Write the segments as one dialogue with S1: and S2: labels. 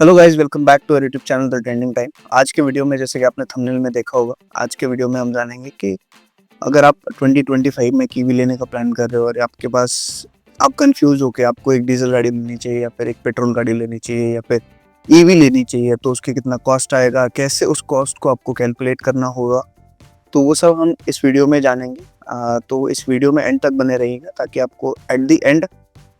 S1: Hello guys, welcome back to our YouTube channel the trending time. आज के video में जैसे कि आपने थंबनेल में देखा होगा, आज के वीडियो में हम जानेंगे कि अगर आप 2025 में कीवी लेने का प्लान कर रहे हो और आपके पास आप कंफ्यूज हो कि आपको एक डीजल गाड़ी लेनी चाहिए या फिर एक पेट्रोल गाड़ी लेनी चाहिए या फिर ईवी लेनी चाहिए, तो उसके कितना कॉस्ट आएगा, कैसे उस कॉस्ट को आपको कैलकुलेट करना होगा, तो वो सब हम इस वीडियो में जानेंगे। तो इस वीडियो में एंड तक बने रहिएगा ताकि आपको एट द एंड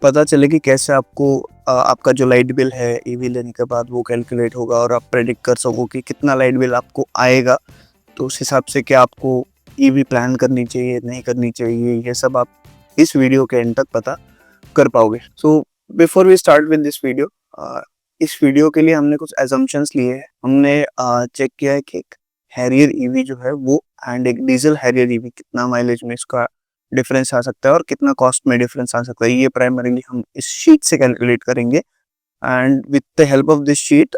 S1: पता चले कि कैसे आपको आपका जो लाइट बिल है ईवी लेने के बाद वो कैलकुलेट होगा और आप प्रेडिक्ट कर सको कि कितना लाइट बिल आपको आएगा। तो उस हिसाब से क्या आपको ईवी प्लान करनी चाहिए, नहीं करनी चाहिए, ये सब आप इस वीडियो के एंड तक पता कर पाओगे। So before we start with this video, इस वीडियो के लिए हमने कुछ एजम्पशंस लिए हैं। हमने चेक किया है कि एक हैरियर ईवी जो है वो एंड एक डीजल हैरियर ईवी कितना माइलेज में इसका डिफरेंस आ सकता है और कितना कॉस्ट में डिफरेंस आ सकता है, ये प्राइमरीली हम इस शीट से कैलकुलेट करेंगे। And with the help of this sheet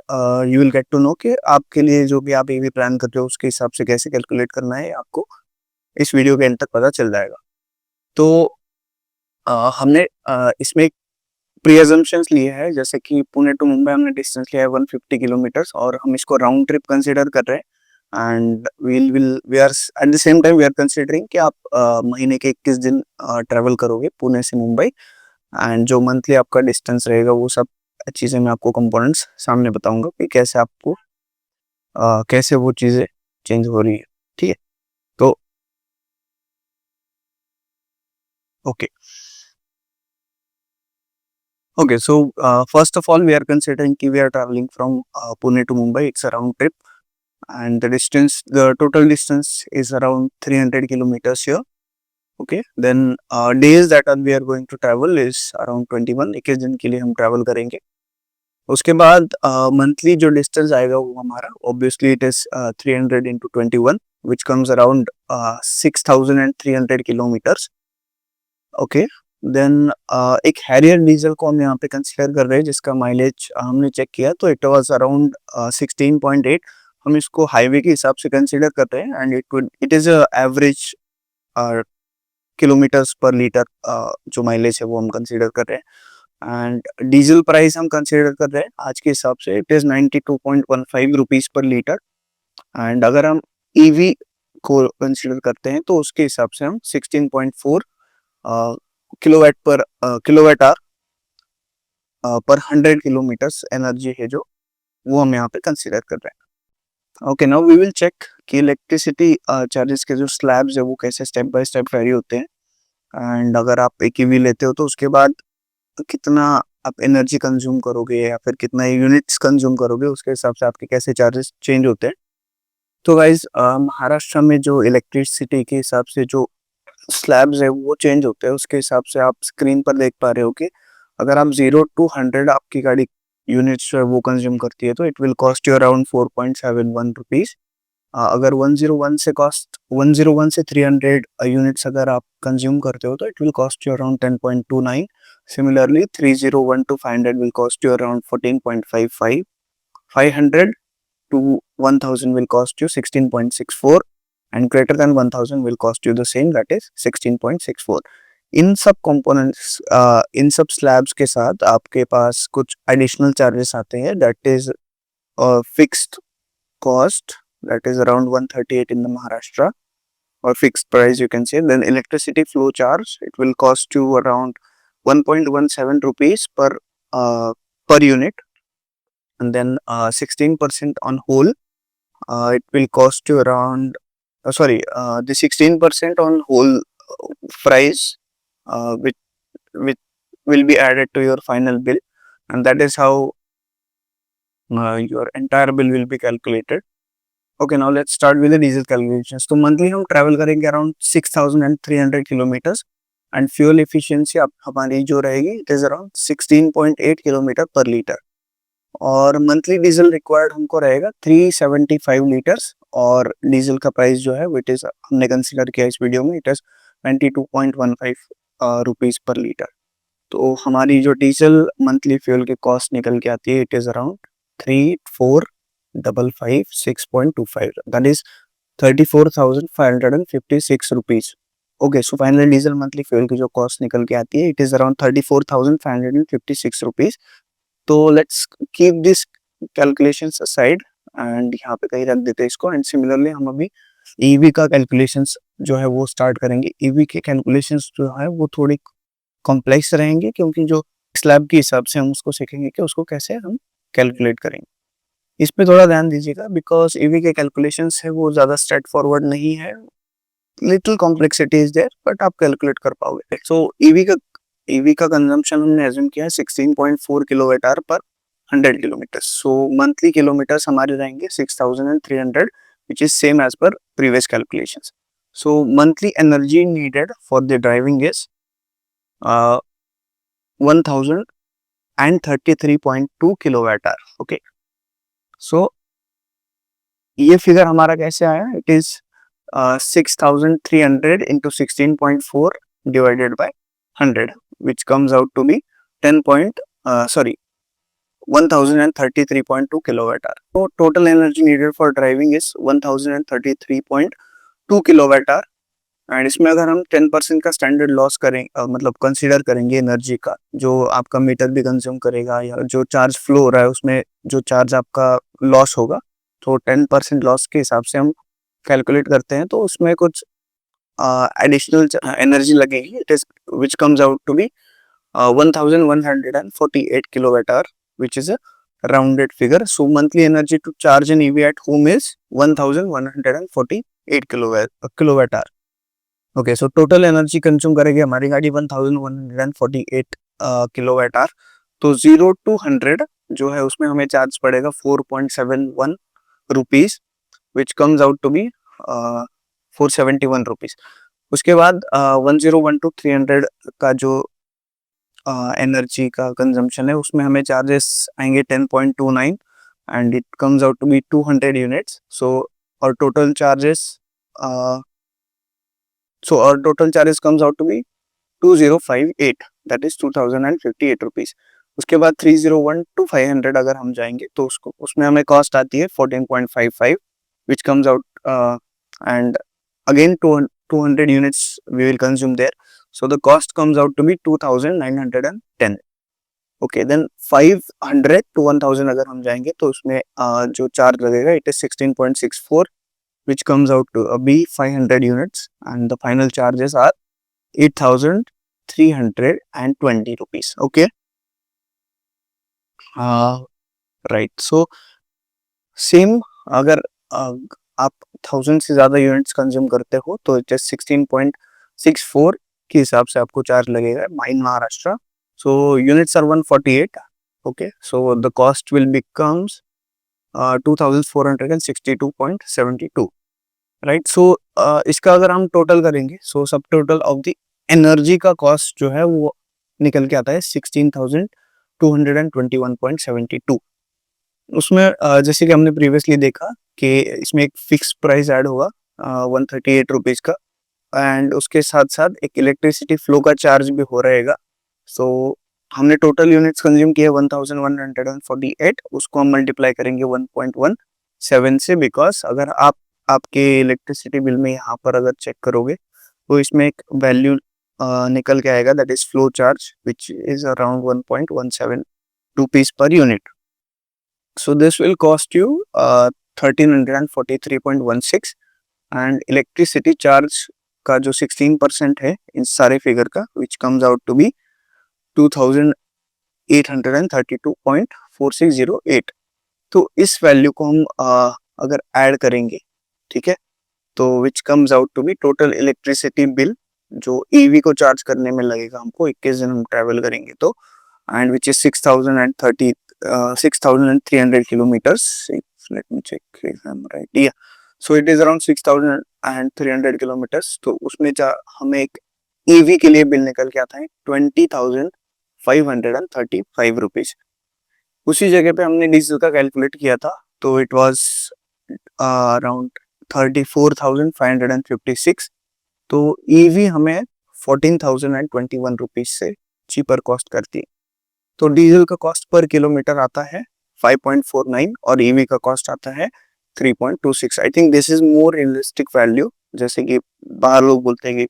S1: you will get to know कि आपके लिए जो भी आप ईवी प्लान कर रहे हो उसके हिसाब से कैसे कैलकुलेट करना है, आपको इस वीडियो के एंड तक पता चल जाएगा। तो हमने इसमें प्री अजम्पशंस लिए हैं, जैसे कि पुणे टू मुंबई हमने डिस्टेंस लिया है 150 किलोमीटर्स और हम इसको राउंड ट्रिप कंसीडर कर रहे हैं। And we are at the same time we are considering कि आप महीने के 21 दिन ट्रेवल करोगे पुणे से मुंबई। एंड जो मंथली आपका डिस्टेंस रहेगा वो सब चीज़ें मैं आपको कंपोनेंट्स सामने बताऊंगा कि कैसे आपको कैसे वो चीज़ें चेंज हो रही है। ठीक है, तो okay okay so first of all we are considering कि we are travelling from Pune to Mumbai, it's a round trip and the total distance is around 300 kilometers here. Okay, then days that we are going to travel is around 21, 21 दिन के लिए हम travel करेंगे। उसके बाद monthly जो distance आएगा वो हमारा obviously it is 300 into 21 which comes around 6300 kilometres. Okay, then एक हैरियर डीजल को हम यहाँ पे कंसिडर कर रहे हैं जिसका माइलेज हमने चेक किया तो इट वाज अराउंड 16.8। हम इसको हाईवे के हिसाब से कंसिडर कर रहे हैं and it is average kilometres पर लीटर जो माइलेज है वो हम कंसिडर कर रहे हैं। एंड डीजल प्राइस हम कंसिडर कर रहे हैं आज के हिसाब से it is 92.15 rupees per litre. And अगर हम ईवी को कंसिडर करते हैं तो उसके हिसाब से हम 16.4 किलोवाट आवर पर 100 किलोमीटर्स एनर्जी है जो वो हम यहाँ पे कंसिडर कर रहे हैं। Okay, now we will check कि इलेक्ट्रिसिटी चार्जेस के जो स्लैब्स है वो कैसे स्टेप बाय स्टेप वेरी होते हैं। एंड अगर आप एक ईवी लेते हो तो उसके बाद कितना आप एनर्जी कंज्यूम करोगे या फिर कितना यूनिट्स कंज्यूम करोगे उसके हिसाब से आपके कैसे चार्जेस चेंज होते हैं। तो गाइज महाराष्ट्र में जो इलेक्ट्रिसिटी के हिसाब से जो स्लैब्स है वो चेंज होते हैं, उसके हिसाब से आप स्क्रीन पर देख पा रहे हो कि अगर आप 0 to 100 आपकी गाड़ी यूनिट्स जो है वो कंज्यूम करती है तो it will cost you around 4.71 rupees. अगर 101 से 300 यूनिट्स अगर आप कंज्यूम करते हो तो it will cost you around 10.29। Similarly 301 to 500 will cost you around 14.55। 500 to 1000 will cost you 16.64 and greater than 1000 will cost you the same, that is 16.64। इन सब components in सब slabs के साथ आपके पास कुछ एडिशनल चार्जेस आते हैं, that is fixed cost, that is around 138 in the Maharashtra or fixed price you can say। Then electricity flow charge, it will cost you around 1.17 rupees per unit। And then 16% on whole, it will cost you around the 16% on whole price, which will be added to your final bill, and that is how your entire bill will be calculated। Okay, now let's start with the diesel calculations। तो monthly हम travel करेंगे around 6300 kilometres and fuel efficiency हमारी जो रहेगी it is around 16.8 kilometre पर litre. और monthly diesel required हमको रहेगा 375 लीटर्स और डीजल का प्राइस जो है विट इज हमने कंसिडर किया इस वीडियो में it is 22.15 rupees per litre. तो हमारी जो डीजल मंथली फ्यूल की कॉस्ट निकल के आती है it is around 34,556.25, that is 34,556 rupees. Okay, so finally diesel monthly fuel की जो कॉस्ट निकल के आती है इट इज अराउंड 34,556 रुपीज। तो let's keep this calculations aside and यहाँ पे कहीं रख देते हैं इसको। एंड सिमिलरली हम अभी ईवी का कैलकुलेशंस जो है वो स्टार्ट करेंगे। ईवी के कैलकुलेशंस जो है वो थोड़ी कॉम्प्लेक्स रहेंगे, क्योंकि जो स्लैब के हिसाब से हम उसको सीखेंगे कि उसको कैसे हम कैलकुलेट करेंगे। इस पे थोड़ा ध्यान दीजिएगा, बिकॉज ईवी के कैलकुलेशंस है वो ज़्यादा स्ट्रेट फॉरवर्ड नहीं है, little complexity is there, but आप कैलकुलेट कर पाओगे। सो ईवी का कंजम्पशन हमने एज्यूम किया है 16.4 किलोवाट आवर पर 100 किलोमीटर। सो मंथली किलोमीटर्स हमारे रहेंगे 6300, which is same as per previous calculations. So monthly energy needed for the driving is 1033.2 kilowatt hour. Okay, so ये फिगर हमारा कैसे आया? It is 6300 into 16.4 divided by 100, which comes out to be 1033.2 kilowatt hour. So total energy needed for driving is 1033.2 kilowatt hour. And इसमें अगर हम 10% का standard loss करें, मतलब कंसीडर करेंगे एनर्जी का, जो आपका मीटर भी कंज्यूम करेगा या जो चार्ज फ्लो हो रहा है उसमें जो चार्ज आपका लॉस होगा, तो 10% लॉस के हिसाब से हम कैलकुलेट करते हैं, तो उसमें कुछ एडिशनल एनर्जी लगेगी। It is which comes out to be 1148 kilowatt hour, which is a rounded figure. So monthly energy to charge an EV at home is 1148 kilowatt hour. Okay, so total energy consume करेगी हमारी गाड़ी 1148 kilowatt hour. तो 0 to 100 जो है उसमें हमें charge पड़ेगा 4.71 rupees, which comes out to be 471 rupees. उसके बाद 1012 to 300 का जो एनर्जी का कंजम्पशन है उसमें हमें चार्जेस आएंगे 10.29 and it comes out to be 200 units. So और total charges our total charges comes out to be 2058, that is 2058 rupees। उसके बाद 301 to 500 अगर हम जाएंगे तो उसको उसमें हमें कॉस्ट आती है 14.55, which comes out and again 200 units we will consume there, so the cost comes out to be 2910। okay, then 500 to 1000 अगर हम जाएंगे तो उसमें जो चार्ज लगेगा it is 16.64, which comes out to be 500 units, and the final charges are 8320 rupees। okay, right, so same अगर आप 1000 से ज़्यादा यूनिट्स कंज्यूम करते हो तो इट इज 16.64 के हिसाब से आपको चार्ज लगेगा in Maharashtra. So units are 148। Okay, so the cost will becomes 2462.72, right. So इसका अगर हम टोटल करेंगे, so sub total of the energy का कॉस्ट जो है वो निकल के आता है 16,221.72। उसमें जैसे कि हमने प्रीवियसली देखा कि इसमें एक फिक्स प्राइस ऐड होगा 138 रुपीज का, एंड उसके साथ साथ एक इलेक्ट्रिसिटी फ्लो का चार्ज भी हो रहेगा। सो हमने टोटल यूनिट्स कंज्यूम किए 1148, उसको हम मल्टीप्लाई करेंगे 1.17 से, बिकॉज अगर आप आपके इलेक्ट्रिसिटी बिल में यहाँ पर अगर चेक करोगे तो इसमें एक वैल्यू निकल के आएगा, that is flow charge, which is around 1.17 rupees per unit. So this will cost you 1343.16, and electricity charge का जो 16% है इन सारे फिगर का, which comes out to be 2832.4608। तो इस वैल्यू को हम अगर ऐड करेंगे, ठीक है, तो which comes out to be total electricity bill जो ईवी को चार्ज करने में लगेगा हमको 21 दिन हम ट्रेवल करेंगे तो, and which is 6,300 kilometers। let me check if I'm right, yeah, so it is around 6,300 kilometers। तो उसमें हमें एक ईवी के लिए बिल निकल के आता है 20,535 रुपीज। उसी जगह पे हमने डीजल का कैलकुलेट किया था, तो इट वाज अराउंड 34,556। तो ईवी हमें 14,021 रुपीज से चीपर कॉस्ट करती है। तो डीजल का कॉस्ट पर किलोमीटर आता है 5.49 और ईवी का कॉस्ट आता है 3.26। I think this is more realistic value. जैसे कि बाहर लोग बोलते हैं कि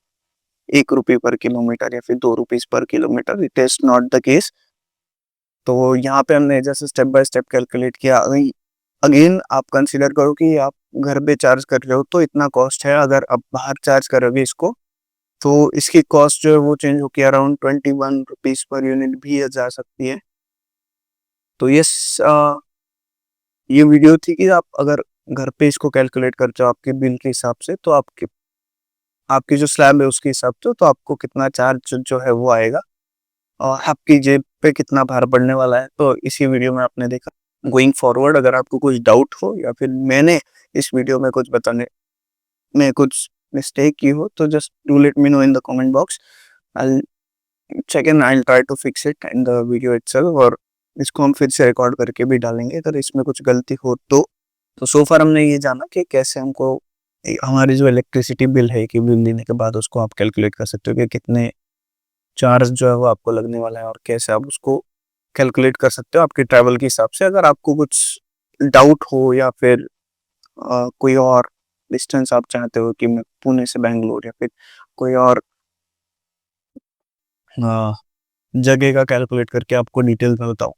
S1: 1 रुपये पर किलोमीटर या फिर 2 rupees per kilometre, it is not the case. तो यहाँ पे हमने जैसे स्टेप बाय स्टेप कैलकुलेट किया। अगेन आप कंसीडर करो कि आप घर पे चार्ज कर रहे हो तो इतना कॉस्ट है, अगर आप बाहर चार्ज करोगे इसको तो इसकी कॉस्ट जो है वो चेंज होकर अराउंड 21 रुपीज पर यूनिट भी जा सकती है। तो ये वीडियो थी कि आप अगर घर पे इसको कैलकुलेट करते हो आपके बिल के हिसाब से, तो आपकी आपकी जो स्लैब है उसके हिसाब से, तो आपको कितना चार्ज जो है वो आएगा और आपकी जेब पे कितना भार पड़ने वाला है। तो इसी वीडियो में आपने देखा। गोइंग फॉरवर्ड अगर आपको कुछ डाउट हो या फिर मैंने इस वीडियो में कुछ बताने में कुछ मिस्टेक की हो, तो just do let me know in the comment box. I check and I try to fix it in the video itself, और इसको हम फिर से रिकॉर्ड करके भी डालेंगे अगर इसमें कुछ गलती हो तो। सो फार हमने ये जाना कि कैसे हमको हमारी जो इलेक्ट्रिसिटी बिल है कि बिल देने के बाद उसको आप कैलकुलेट कर सकते हो कि कितने चार्ज जो है वो आपको लगने वाला है, और कैसे आप उसको कैलकुलेट कर सकते हो आपके ट्रैवल के हिसाब से। अगर आपको कुछ डाउट हो या फिर कोई और डिस्टेंस आप चाहते हो कि मैं पुणे से बैंगलोर या फिर कोई और जगह का कैलकुलेट करके आपको डिटेल में बताऊं,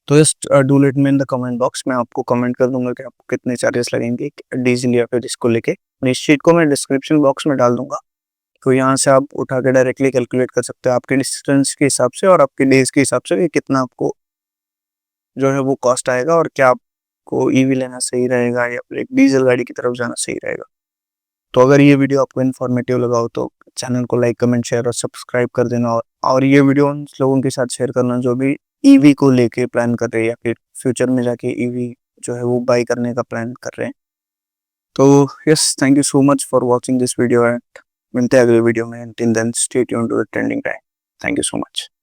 S1: तो just do let me in the comment box. मैं आपको कमेंट कर दूंगा कि आपको कितने चार्जेस लगेंगे डीजल या फिर इसको लेके। इस शीट को मैं डिस्क्रिप्शन बॉक्स में डाल दूंगा, तो यहाँ से आप उठा के डायरेक्टली कैलकुलेट कर सकते हो आपके डिस्टेंस के हिसाब से और आपके डेज के हिसाब से कि कितना आपको जो है वो कॉस्ट आएगा, और क्या आपको ईवी लेना सही रहेगा या फिर एक डीजल गाड़ी की तरफ जाना सही रहेगा। तो अगर ये वीडियो आपको इन्फॉर्मेटिव लगा हो तो चैनल को लाइक कमेंट शेयर और सब्सक्राइब कर देना, और ये वीडियो उन लोगों के साथ शेयर करना जो भी ईवी को लेके प्लान कर रहे हैं या फिर फ्यूचर में जाके ईवी जो है वो बाई करने का प्लान कर रहे हैं। तो yes, thank you so much for watching this video and मिलते हैं अगले वीडियो में। Till then stay tuned to the trending time. Thank you so much.